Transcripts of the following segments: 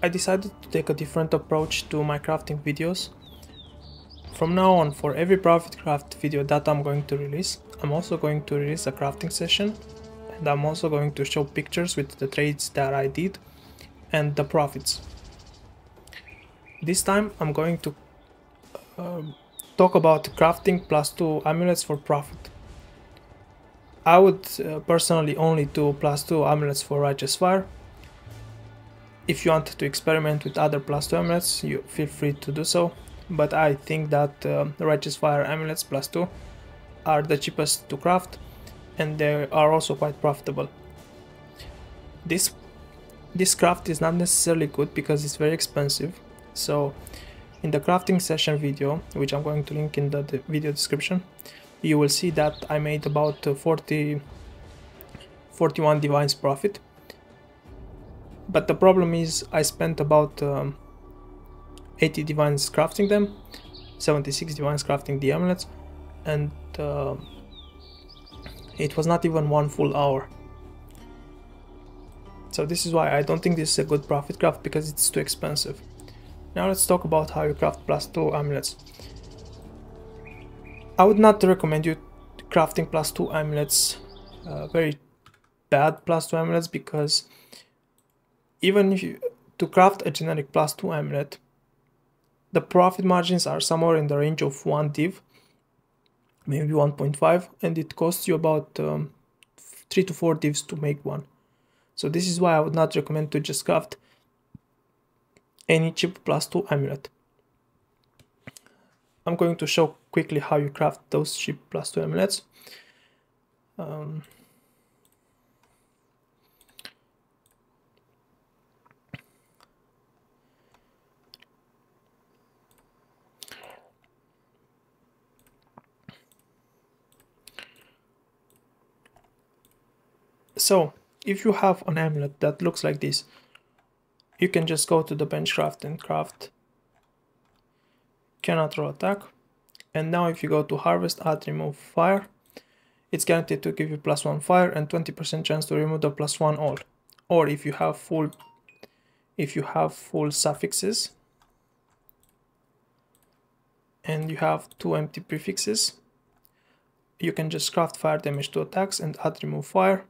I decided to take a different approach to my crafting videos. From now on, for every profit craft video that I'm going to release, I'm also going to release a crafting session, and I'm also going to show pictures with the trades that I did and the profits. This time I'm going to talk about crafting +2 amulets for profit. I would personally only do +2 amulets for Righteous Fire. If you want to experiment with other +2 amulets, you feel free to do so, but I think that Righteous Fire amulets +2 are the cheapest to craft, and they are also quite profitable. This craft is not necessarily good because it's very expensive, so in the crafting session video, which I'm going to link in the video description, you will see that I made about 41 divines profit. But the problem is I spent about 80 divines crafting them, 76 divines crafting the amulets, and it was not even 1 full hour. So this is why I don't think this is a good profit craft, because it's too expensive. Now let's talk about how you craft +2 amulets. I would not recommend you crafting +2 amulets, very bad +2 amulets, because even if you to craft a generic +2 amulet, the profit margins are somewhere in the range of 1 div, maybe 1.5, and it costs you about 3 to 4 divs to make one. So this is why I would not recommend to just craft any cheap +2 amulet. I'm going to show quickly how you craft those cheap +2 amulets. So, if you have an amulet that looks like this, you can just go to the benchcraft and craft cannot roll attack. And now if you go to harvest, add remove fire, it's guaranteed to give you +1 fire and 20% chance to remove the +1 all. Or if you have full suffixes and you have 2 empty prefixes, you can just craft fire damage to attacks and add remove fire,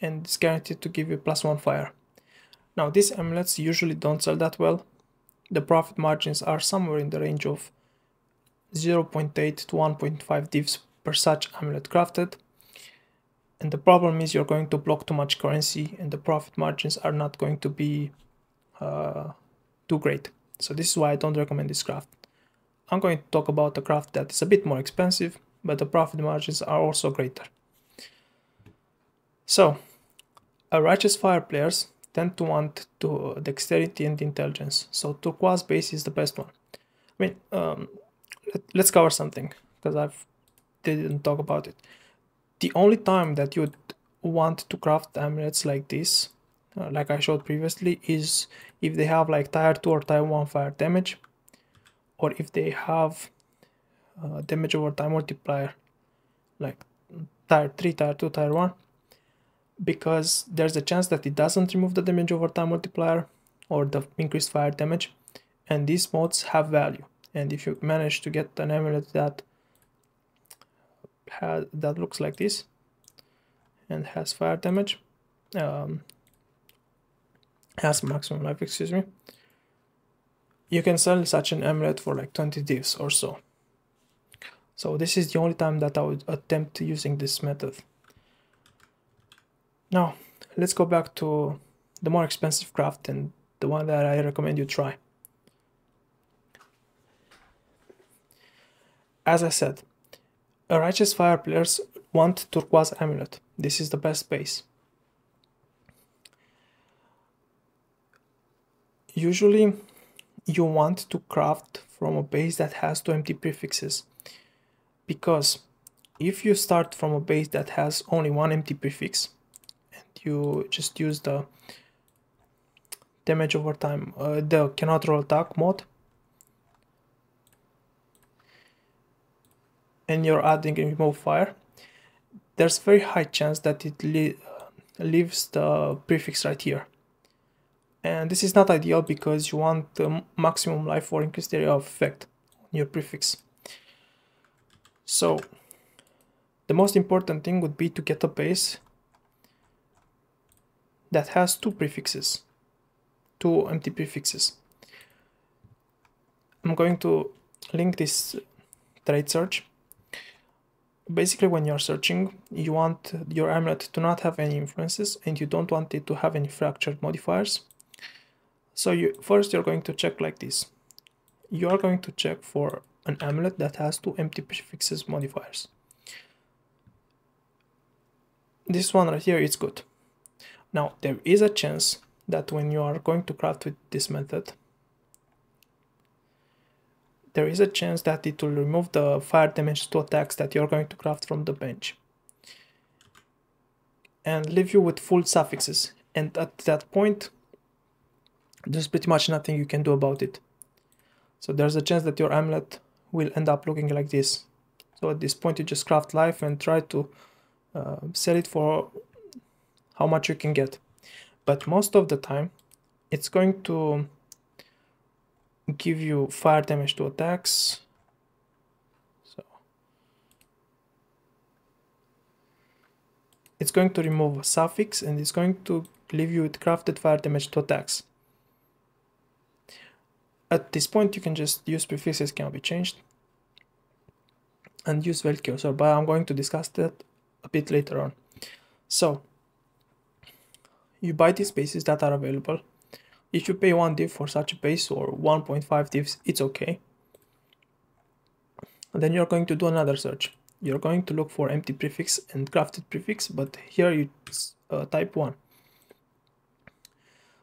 and it's guaranteed to give you +1 fire. Now these amulets usually don't sell that well. The profit margins are somewhere in the range of 0.8 to 1.5 divs per such amulet crafted. And the problem is you're going to block too much currency, and the profit margins are not going to be too great. So this is why I don't recommend this craft. I'm going to talk about a craft that is a bit more expensive, but the profit margins are also greater. So, Righteous Fire players tend to want dexterity and intelligence, so turquoise base is the best one. I mean, let's cover something, because I didn't talk about it. The only time that you'd want to craft amulets like this, like I showed previously, is if they have like tier 2 or tier 1 fire damage, or if they have damage over time multiplier, like tier 3, tier 2, tier 1, because there's a chance that it doesn't remove the damage over time multiplier or the increased fire damage, and these mods have value. And if you manage to get an amulet that looks like this and has fire damage, has maximum life, excuse me, you can sell such an amulet for like 20 divs or so. So this is the only time that I would attempt using this method. Now, let's go back to the more expensive craft and the one that I recommend you try. As I said, Righteous Fire players want turquoise amulet. This is the best base. Usually, you want to craft from a base that has 2 empty prefixes, because if you start from a base that has only 1 empty prefix, you just use the damage over time, the cannot roll attack mod, and you're adding remove fire, there's very high chance that it leaves the prefix right here. And this is not ideal because you want the maximum life or increased area of effect on your prefix. So the most important thing would be to get a base that has two prefixes, two empty prefixes. I'm going to link this trade search. Basically, when you're searching, you want your amulet to not have any influences and you don't want it to have any fractured modifiers. So first you're going to check like this. You are going to check for an amulet that has two empty prefixes modifiers. This one right here is good. Now there is a chance that when you are going to craft with this method, there is a chance that it will remove the fire damage to attacks that you're going to craft from the bench and leave you with full suffixes, and at that point there's pretty much nothing you can do about it. So there's a chance that your amulet will end up looking like this. So at this point you just craft life and try to sell it for how much you can get. But most of the time it's going to give you fire damage to attacks. So it's going to remove a suffix and it's going to leave you with crafted fire damage to attacks. At this point you can just use prefixes cannot be changed and use Welt Cursor, but I'm going to discuss that a bit later on. So you buy these bases that are available. If you pay 1 div for such a base or 1.5 divs, it's okay. And then you're going to do another search. You're going to look for empty prefix and crafted prefix, but here you type 1.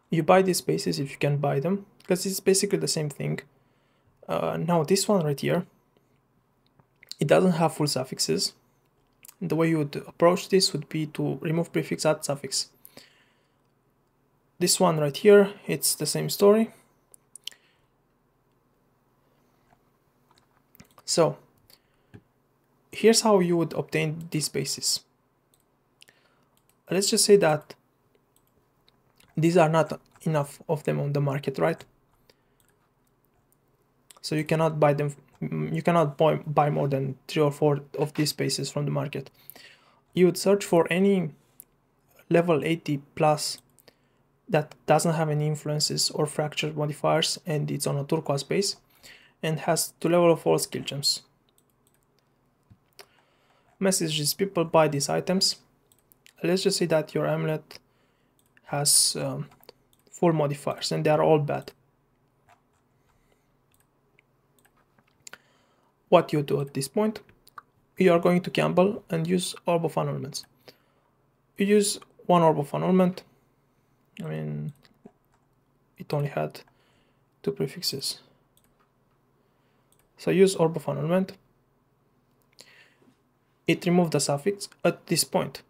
You buy these bases if you can buy them, because it's basically the same thing. Now this one right here, it doesn't have full suffixes. The way you would approach this would be to remove prefix, add suffix. This one right here, it's the same story. So here's how you would obtain these bases. Let's just say that these are not enough of them on the market, right? So you cannot buy them, you cannot buy more than 3 or 4 of these bases from the market. You would search for any level 80 plus that doesn't have any influences or fractured modifiers and it's on a turquoise base and has 2 level of all skill gems. Message these people, buy these items. Let's just say that your amulet has full modifiers and they are all bad. What you do at this point, you are going to gamble and use Orb of Annulments. You use 1 Orb of Annulment. I mean, it only had 2 prefixes. So use Orb of Annulment. It removed the suffix. At this point,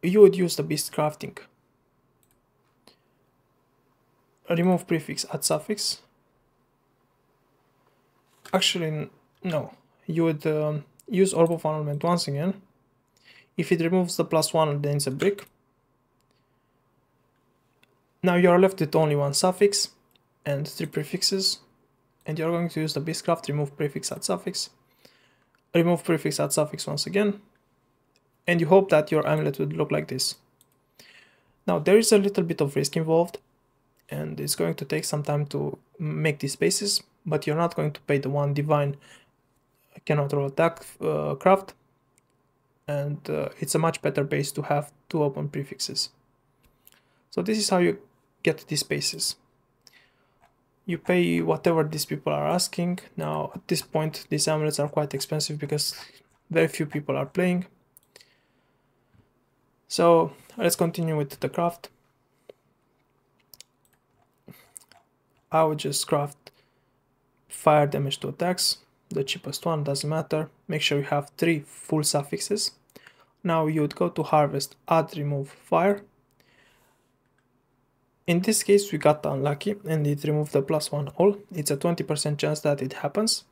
you would use the beast crafting. Remove prefix, add suffix. Actually, no. You would use Orb of Annulment once again. If it removes the +1, then it's a brick. Now you are left with only 1 suffix and 3 prefixes, and you're going to use the Beastcraft, remove prefix, add suffix, remove prefix, add suffix once again, and you hope that your amulet would look like this. Now there is a little bit of risk involved, and it's going to take some time to make these bases, but you're not going to pay the 1 divine cannot roll attack craft, and it's a much better base to have 2 open prefixes. So this is how you get these bases. You pay whatever these people are asking. Now at this point these amulets are quite expensive because very few people are playing. So let's continue with the craft. I would just craft fire damage to attacks, the cheapest one, doesn't matter. Make sure you have 3 full suffixes. Now you would go to harvest, add, remove fire. In this case we got unlucky and it removed the +1 all. It's a 20% chance that it happens,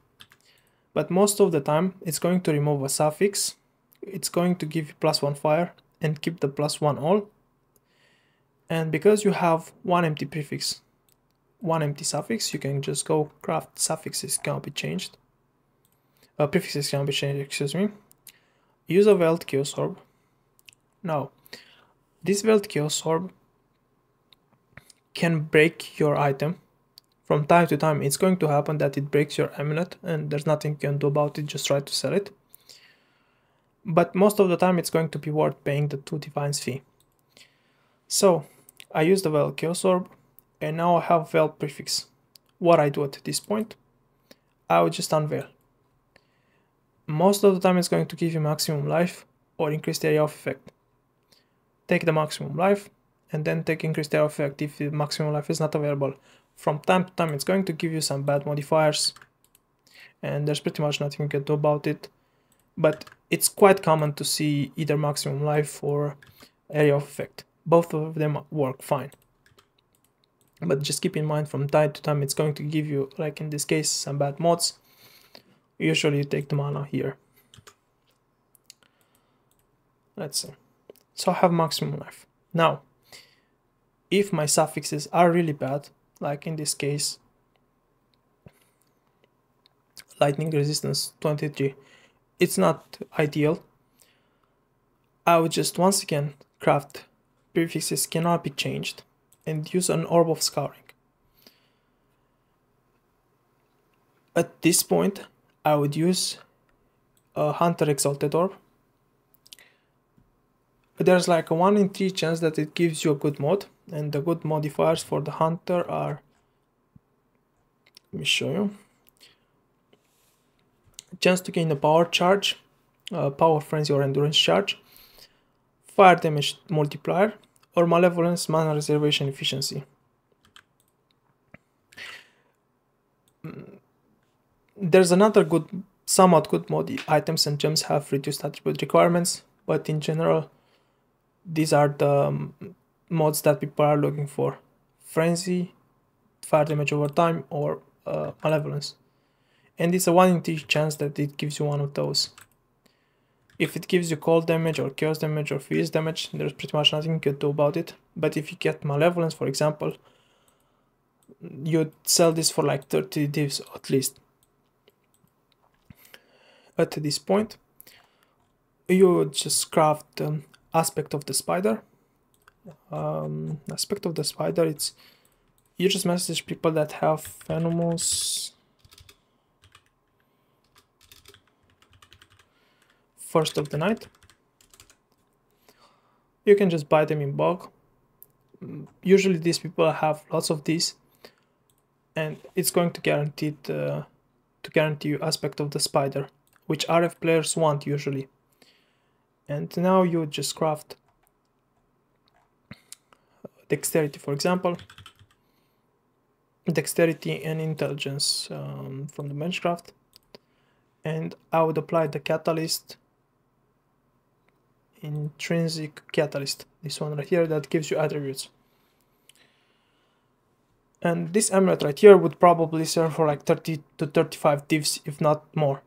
but most of the time it's going to remove a suffix, it's going to give you +1 fire and keep the +1 all, And because you have one empty prefix, one empty suffix, you can just go craft suffixes cannot be changed. Prefixes cannot be changed, excuse me. Use a Welt Chaos Orb. Now, this Welt Chaos Orb can break your item. From time to time, it's going to happen that it breaks your amulet, and there's nothing you can do about it, just try to sell it. But most of the time, it's going to be worth paying the 2 divines fee. So, I use the Welt Chaos Orb, and now I have Welt prefix. What I do at this point, I would just unveil. Most of the time, it's going to give you maximum life or increased area of effect. Take the maximum life, and then take increased area of effect if the maximum life is not available. From time to time, it's going to give you some bad modifiers, and there's pretty much nothing you can do about it. But it's quite common to see either maximum life or area of effect. Both of them work fine. But just keep in mind, from time to time, it's going to give you, like in this case, some bad mods. Usually you take the mana here. Let's see. So I have maximum life. Now, if my suffixes are really bad, like in this case, lightning resistance 23, it's not ideal. I would just once again craft prefixes cannot be changed and use an Orb of Scouring. At this point, I would use a Hunter Exalted Orb. There's like a 1 in 3 chance that it gives you a good mod, and the good modifiers for the Hunter are, let me show you. Chance to gain a power charge, power frenzy or endurance charge, fire damage multiplier, or malevolence mana reservation efficiency. There's another good, somewhat good mod. Items and gems have reduced attribute requirements, but in general, these are the mods that people are looking for: frenzy, fire damage over time, or malevolence. And it's a 1 in 3 chance that it gives you one of those. If it gives you cold damage or chaos damage or freeze damage, there's pretty much nothing you can do about it. But if you get malevolence, for example, you'd sell this for like 30 divs at least. At this point, you would just craft Aspect of the Spider. Aspect of the Spider, it's, you just message people that have Venomous First of the Night. You can just buy them in bulk. Usually these people have lots of these, and it's going to guarantee you Aspect of the Spider, which RF players want usually. And now you just craft Dexterity, for example. Dexterity and Intelligence from the Benchcraft. And I would apply the Catalyst, Intrinsic Catalyst, this one right here, that gives you attributes. And this amulet right here would probably sell for like 30 to 35 divs, if not more.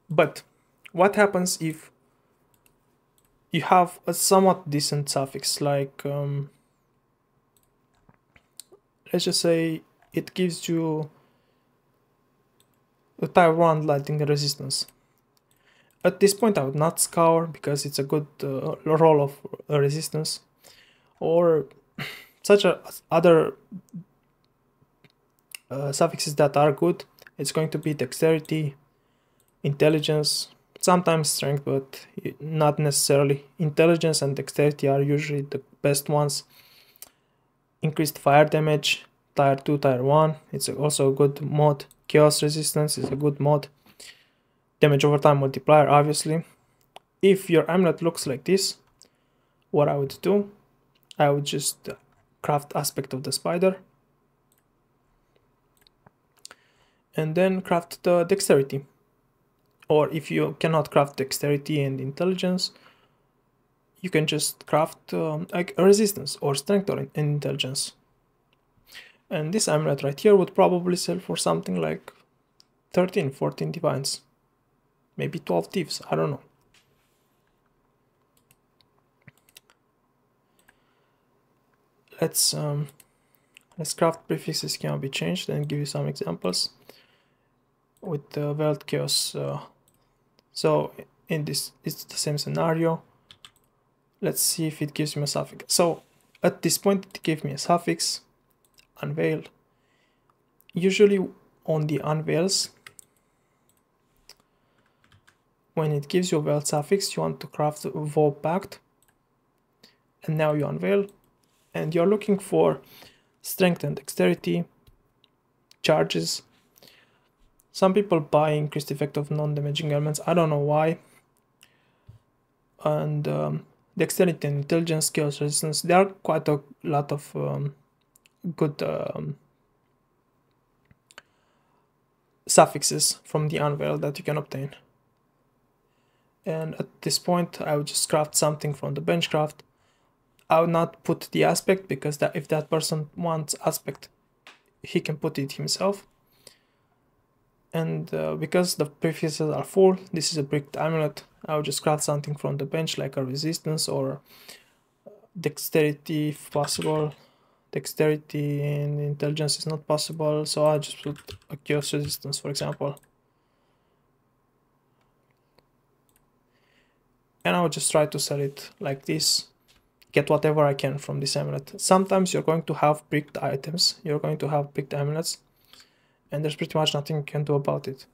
But what happens if you have a somewhat decent suffix, like let's just say it gives you a Tier 1 lightning resistance. At this point I would not scour because it's a good roll of resistance, or such other suffixes that are good. It's going to be Dexterity, Intelligence, sometimes Strength, but not necessarily. Intelligence and Dexterity are usually the best ones. Increased fire damage, Tier 2, Tier 1, it's also a good mod. Chaos Resistance is a good mod. Damage over time multiplier, obviously. If your amulet looks like this, what I would do, I would just craft Aspect of the Spider, and then craft the Dexterity. Or if you cannot craft Dexterity and Intelligence, you can just craft like a Resistance or Strength or Intelligence. And this amulet right here would probably sell for something like 13, 14 divines. Maybe 12 divs, I don't know. let's craft prefixes can be changed and give you some examples with the Welt Chaos. So in this, it's the same scenario. Let's see if it gives me a suffix. So at this point it gave me a suffix, unveil. Usually on the unveils, when it gives you a Welt suffix, you want to craft a Vo Pact. And now you unveil, and you're looking for strength and dexterity, charges. Some people buy increased effect of non-damaging elements, I don't know why. And dexterity and intelligence, chaos resistance, there are quite a lot of good suffixes from the unveil that you can obtain. And at this point I would just craft something from the bench craft. I would not put the aspect, because if that person wants aspect, he can put it himself. And because the prefixes are full, this is a bricked amulet, I would just craft something from the bench, like a resistance or dexterity if possible. Dexterity and intelligence is not possible, so I'll just put a chaos resistance, for example. And I would just try to sell it like this, get whatever I can from this amulet. Sometimes you're going to have bricked items, you're going to have bricked amulets, and there's pretty much nothing you can do about it.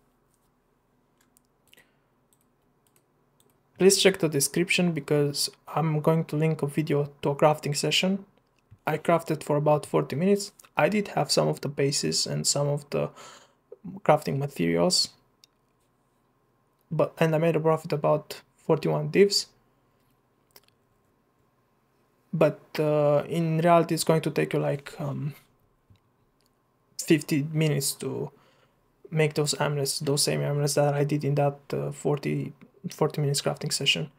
Please check the description, because I'm going to link a video to a crafting session. I crafted for about 40 minutes. I did have some of the bases and some of the crafting materials, and I made a profit about 41 divs. But in reality it's going to take you like 50 minutes to make those amulets, those same amulets that I did in that 40 minutes crafting session.